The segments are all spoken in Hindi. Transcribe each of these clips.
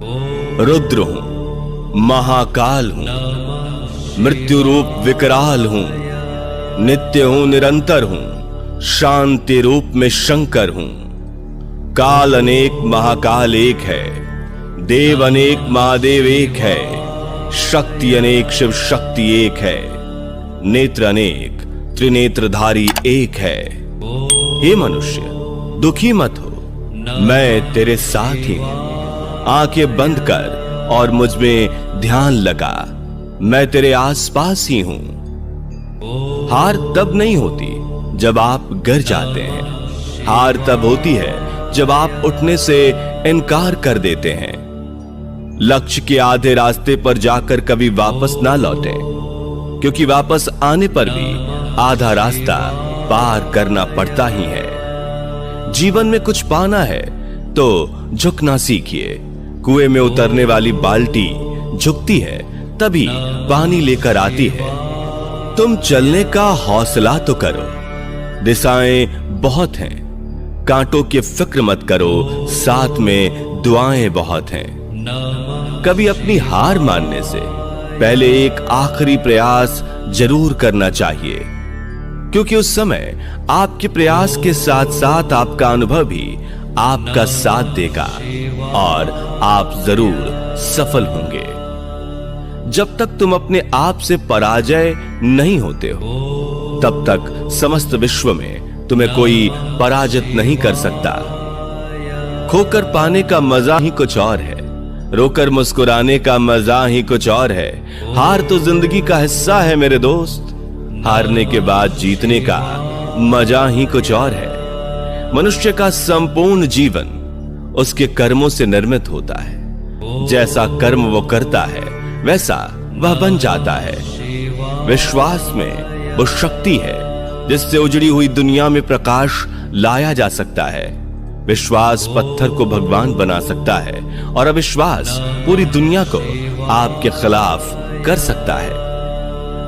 रुद्र हूं, महाकाल हूं, मृत्यु रूप विकराल हूं, नित्य हूं, निरंतर हूं, शांति रूप में शंकर हूं। काल अनेक महाकाल एक है, देव अनेक महादेव एक है, शक्ति अनेक शिव शक्ति एक है, नेत्र अनेक त्रिनेत्रधारी एक है। हे मनुष्य, दुखी मत हो, मैं तेरे साथ ही हूं। आंखें बंद कर और मुझ में ध्यान लगा, मैं तेरे आसपास ही हूं। हार तब नहीं होती जब आप गिर जाते हैं, हार तब होती है जब आप उठने से इनकार कर देते हैं। लक्ष्य के आधे रास्ते पर जाकर कभी वापस ना लौटे, क्योंकि वापस आने पर भी आधा रास्ता पार करना पड़ता ही है। जीवन में कुछ पाना है तो झुकना सीखिए। कुएं में उतरने वाली बाल्टी झुकती है तभी पानी लेकर आती है। तुम चलने का हौसला तो करो, दिशाएं बहुत हैं, कांटों की फिक्र मत करो, साथ में दुआएं बहुत हैं। कभी अपनी हार मानने से पहले एक आखिरी प्रयास जरूर करना चाहिए, क्योंकि उस समय आपके प्रयास के साथ साथ आपका अनुभव भी आपका साथ देगा और आप जरूर सफल होंगे। जब तक तुम अपने आप से पराजय नहीं होते हो, तब तक समस्त विश्व में तुम्हें कोई पराजित नहीं कर सकता। खोकर पाने का मजा ही कुछ और है, रोकर मुस्कुराने का मजा ही कुछ और है। हार तो जिंदगी का हिस्सा है मेरे दोस्त, हारने के बाद जीतने का मजा ही कुछ और है। मनुष्य का संपूर्ण जीवन उसके कर्मों से निर्मित होता है। जैसा कर्म वो करता है वैसा वह बन जाता है। विश्वास में वो शक्ति है जिससे उजड़ी हुई दुनिया में प्रकाश लाया जा सकता है। विश्वास पत्थर को भगवान बना सकता है और अविश्वास पूरी दुनिया को आपके खिलाफ कर सकता है।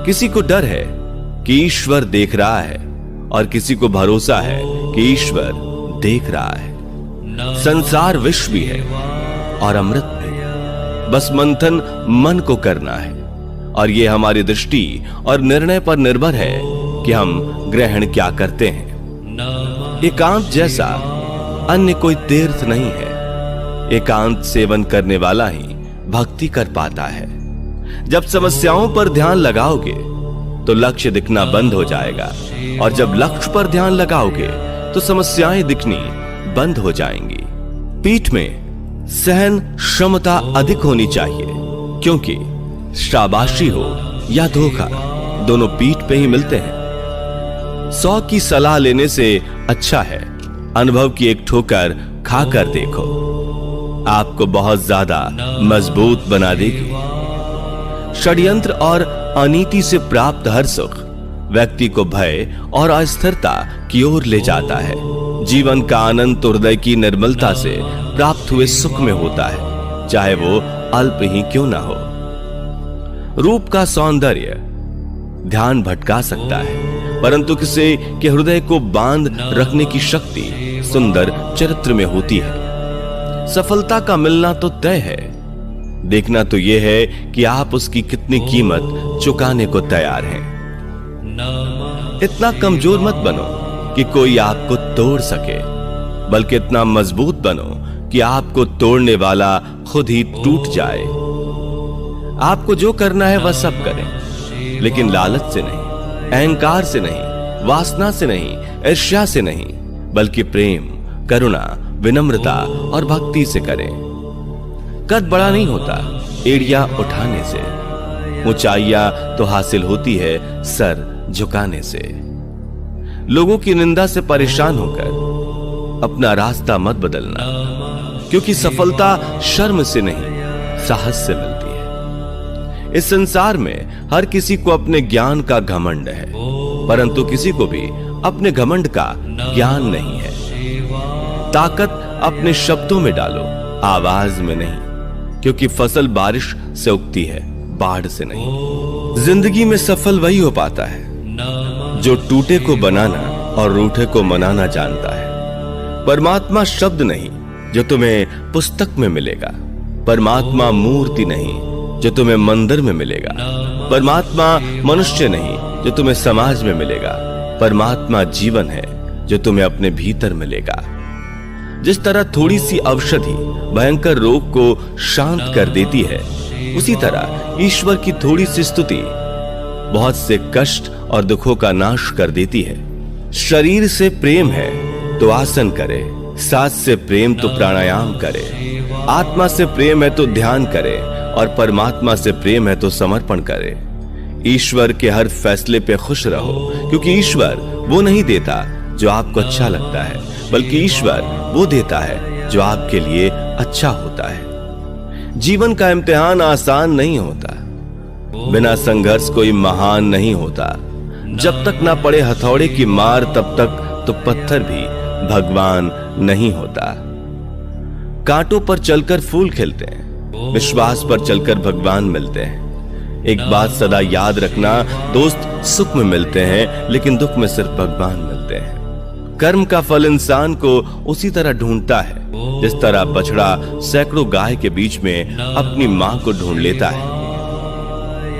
किसी को डर है कि ईश्वर देख रहा है और किसी को भरोसा है कि ईश्वर देख रहा है। संसार विष भी है और अमृत भी, बस मंथन मन को करना है और यह हमारी दृष्टि और निर्णय पर निर्भर है कि हम ग्रहण क्या करते हैं। एकांत जैसा अन्य कोई तीर्थ नहीं है। एकांत सेवन करने वाला ही भक्ति कर पाता है। जब समस्याओं पर ध्यान लगाओगे तो लक्ष्य दिखना बंद हो जाएगा, और जब लक्ष्य पर ध्यान लगाओगे तो समस्याएं दिखनी बंद हो जाएंगी। पीठ में सहन क्षमता अधिक होनी चाहिए, क्योंकि शाबाशी हो या धोखा दोनों पीठ पे ही मिलते हैं। 100 की सलाह लेने से अच्छा है अनुभव की एक ठोकर खाकर देखो, आपको बहुत ज्यादा मजबूत बना देगी। षड्यंत्र और अनीति से प्राप्त हर सुख व्यक्ति को भय और अस्थिरता की ओर ले जाता है। जीवन का आनंद हृदय की निर्मलता से प्राप्त हुए सुख में होता है, चाहे वो अल्प ही क्यों ना हो। रूप का सौंदर्य ध्यान भटका सकता है, परंतु किसी के हृदय को बांध रखने की शक्ति सुंदर चरित्र में होती है। सफलता का मिलना तो तय है, देखना तो यह है कि आप उसकी कितनी कीमत चुकाने को तैयार हैं। इतना कमजोर मत बनो कि कोई आपको तोड़ सके, बल्कि इतना मजबूत बनो कि आपको तोड़ने वाला खुद ही टूट जाए। आपको जो करना है वह सब करें, लेकिन लालच से नहीं, अहंकार से नहीं, वासना से नहीं, ईर्ष्या से नहीं, बल्कि प्रेम, करुणा, विनम्रता और भक्ति से करें। कद बड़ा नहीं होता एड़ियां उठाने से, ऊंचाइयां तो हासिल होती है सर झुकाने से। लोगों की निंदा से परेशान होकर अपना रास्ता मत बदलना, क्योंकि सफलता शर्म से नहीं साहस से मिलती है। इस संसार में हर किसी को अपने ज्ञान का घमंड है, परंतु किसी को भी अपने घमंड का ज्ञान नहीं है। ताकत अपने शब्दों में डालो, आवाज में नहीं, क्योंकि फसल बारिश से उगती है, बाढ़ से नहीं। जिंदगी में सफल वही हो पाता है जो टूटे को बनाना और रूठे को मनाना जानता है। परमात्मा शब्द नहीं जो तुम्हें पुस्तक में मिलेगा, परमात्मा मूर्ति नहीं जो तुम्हें मंदिर में मिलेगा। परमात्मा मनुष्य नहीं जो तुम्हें समाज में मिलेगा। परमात्मा जीवन है जो तुम्हें अपने भीतर मिलेगा। जिस तरह थोड़ी सी औषधि भयंकर रोग को शांत कर देती है, उसी तरह ईश्वर की थोड़ी सी स्तुति बहुत से कष्ट और दुखों का नाश कर देती है। शरीर से प्रेम है तो आसन करे, सांस से प्रेम तो प्राणायाम करे, आत्मा से प्रेम है तो ध्यान करे, और परमात्मा से प्रेम है तो समर्पण करे। ईश्वर के हर फैसले पे खुश रहो, क्योंकि ईश्वर वो नहीं देता जो आपको अच्छा लगता है, बल्कि ईश्वर वो देता है जो आपके लिए अच्छा होता है। जीवन का इम्तिहान आसान नहीं होता। बिना संघर्ष कोई महान नहीं होता। जब तक ना पड़े हथौड़े की मार, तब तक तो पत्थर भी भगवान नहीं होता। कांटों पर चलकर फूल खिलते हैं, विश्वास पर चलकर भगवान मिलते हैं। एक बात सदा याद रखना, दोस्त सुख में मिलते हैं लेकिन दुख में सिर्फ भगवान मिलते हैं। कर्म का फल इंसान को उसी तरह ढूंढता है जिस तरह बछड़ा सैकड़ों गाय के बीच में अपनी मां को ढूंढ लेता है।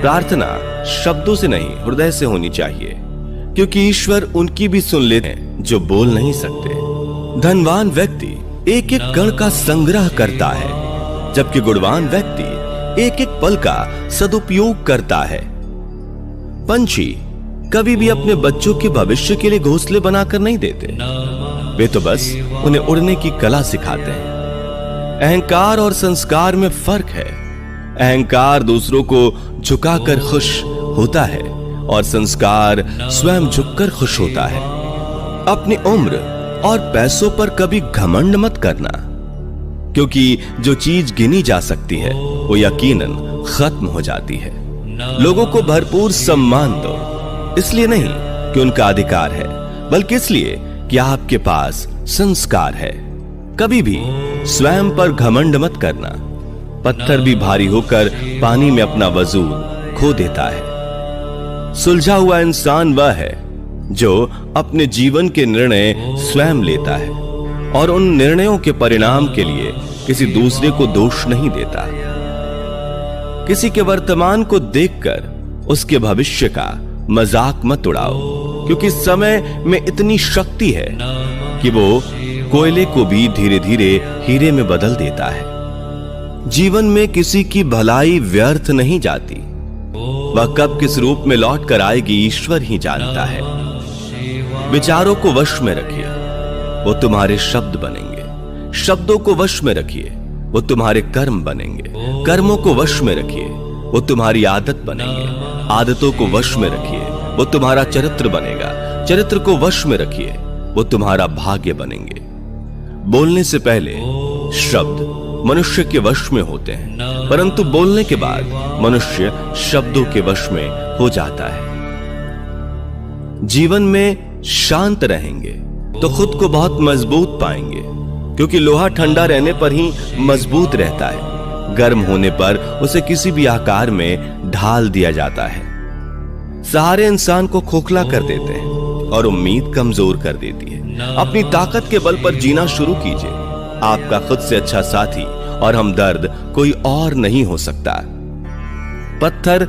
प्रार्थना शब्दों से नहीं, हृदय से होनी चाहिए, क्योंकि ईश्वर उनकी भी सुन लेते हैं जो बोल नहीं सकते। धनवान व्यक्ति एक एक कण का संग्रह करता है, जबकि गुणवान व्यक्ति एक एक पल का सदुपयोग करता है। पंछी कभी भी अपने बच्चों के भविष्य के लिए घोंसले बनाकर नहीं देते, वे तो बस उन्हें उड़ने की कला सिखाते हैं। अहंकार और संस्कार में फर्क है। अहंकार दूसरों को झुकाकर खुश होता है और संस्कार स्वयं झुककर खुश होता है। अपनी उम्र और पैसों पर कभी घमंड मत करना, क्योंकि जो चीज गिनी जा सकती है वो यकीनन खत्म हो जाती है। लोगों को भरपूर सम्मान दो, इसलिए नहीं कि उनका अधिकार है, बल्कि इसलिए कि आपके पास संस्कार है। कभी भी स्वयं पर घमंड मत करना। पत्थर भी भारी होकर पानी में अपना वजूद खो देता है। सुलझा हुआ इंसान वह है जो अपने जीवन के निर्णय स्वयं लेता है और उन निर्णयों के परिणाम के लिए किसी दूसरे को दोष नहीं देता। किसी के वर्तमान को देखकर उसके भविष्य का मजाक मत उड़ाओ, क्योंकि समय में इतनी शक्ति है कि वो कोयले को भी धीरे धीरे हीरे में बदल देता है। जीवन में किसी की भलाई व्यर्थ नहीं जाती, वह कब किस रूप में लौट कर आएगी ईश्वर ही जानता है। विचारों को वश में रखिए, वो तुम्हारे शब्द बनेंगे। शब्दों को वश में रखिए, वो तुम्हारे कर्म बनेंगे। कर्मों को वश में रखिए, वो तुम्हारी आदत बनेंगे। आदतों को वश में रखिए, वो तुम्हारा चरित्र बनेगा। चरित्र को वश में रखिए, वो तुम्हारा भाग्य बनेंगे। बोलने से पहले शब्द मनुष्य के वश में होते हैं, परंतु बोलने के बाद मनुष्य शब्दों के वश में हो जाता है। जीवन में शांत रहेंगे तो खुद को बहुत मजबूत पाएंगे, क्योंकि लोहा ठंडा रहने पर ही मजबूत रहता है। गर्म होने पर उसे किसी भी आकार में ढाल दिया जाता है। सहारे इंसान को खोखला कर देते हैं और उम्मीद कमजोर कर देती है। अपनी ताकत के बल पर जीना शुरू कीजिए। आपका खुद से अच्छा साथी और हमदर्द कोई और नहीं हो सकता। पत्थर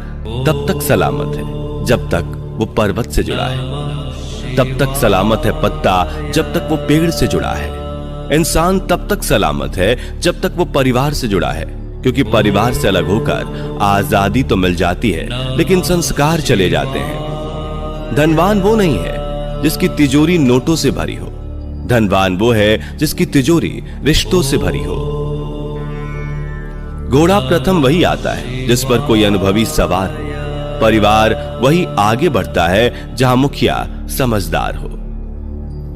तब तक सलामत है जब तक वो पर्वत से जुड़ा है। तब तक सलामत है पत्ता जब तक वो पेड़ से जुड़ा है। इंसान तब तक सलामत है जब तक वो परिवार से जुड़ा है, क्योंकि परिवार से अलग होकर आजादी तो मिल जाती है, लेकिन संस्कार चले जाते हैं। धनवान वो नहीं है जिसकी तिजोरी नोटों से भरी हो। धनवान वो है जिसकी तिजोरी रिश्तों से भरी हो। घोड़ा प्रथम वही आता है जिस पर कोई अनुभवी सवार हो। परिवार वही आगे बढ़ता है जहां मुखिया समझदार हो।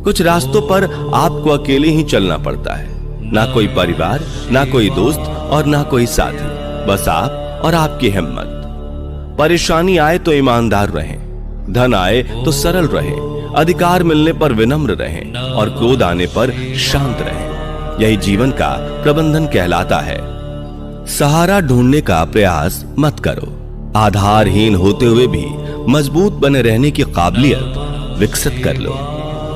कुछ रास्तों पर आपको अकेले ही चलना पड़ता है। ना कोई परिवार, ना कोई दोस्त और ना कोई साथी, बस आप और आपकी हिम्मत। परेशानी आए तो ईमानदार रहें, धन आए तो सरल रहें, अधिकार मिलने पर विनम्र रहें और क्रोध आने पर शांत रहें। यही जीवन का प्रबंधन कहलाता है। सहारा ढूंढने का प्रयास मत करो। आधारहीन होते हुए भी मजबूत बने रहने की काबिलियत विकसित कर लो।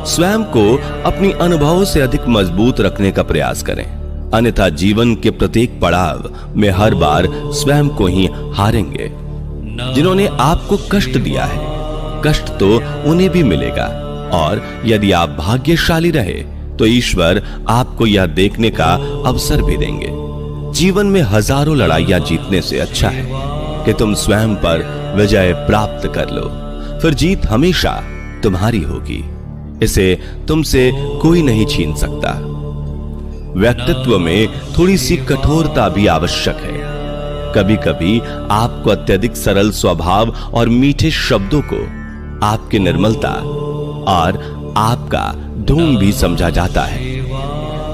स्वयं को अपनी अनुभवों से अधिक मजबूत रखने का प्रयास करें। अन्यथा जीवन के प्रत्येक पड़ाव में हर बार स्वयं को ही हारेंगे। जिन्होंने आपको कष्ट दिया है, कष्ट तो उन्हें भी मिलेगा, और यदि आप भाग्यशाली रहे तो ईश्वर आपको यह देखने का अवसर भी देंगे। जीवन में हजारों लड़ाइयां जीतने से अच्छा है कि तुम स्वयं पर विजय प्राप्त कर लो, फिर जीत हमेशा तुम्हारी होगी। इसे तुमसे कोई नहीं छीन सकता। व्यक्तित्व में थोड़ी सी कठोरता भी आवश्यक है। कभी कभी आपको अत्यधिक सरल स्वभाव और मीठे शब्दों को आपकी निर्मलता और आपका ढोंग भी समझा जाता है।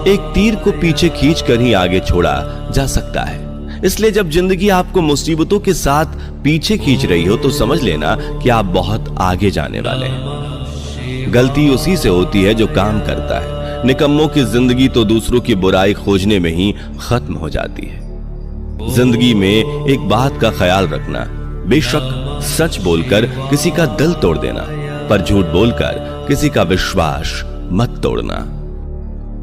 एक तीर को पीछे खींचकर ही आगे छोड़ा जा सकता है। इसलिए जब जिंदगी आपको मुसीबतों के साथ पीछे खींच रही हो तो समझ लेना कि आप बहुत आगे जाने वाले हैं। गलती उसी से होती है जो काम करता है। निकम्मों की जिंदगी तो दूसरों की बुराई खोजने में ही खत्म हो जाती है। जिंदगी में एक बात का ख्याल रखना, बेशक सच बोलकर किसी का दिल तोड़ देना, पर झूठ बोलकर किसी का विश्वास मत तोड़ना।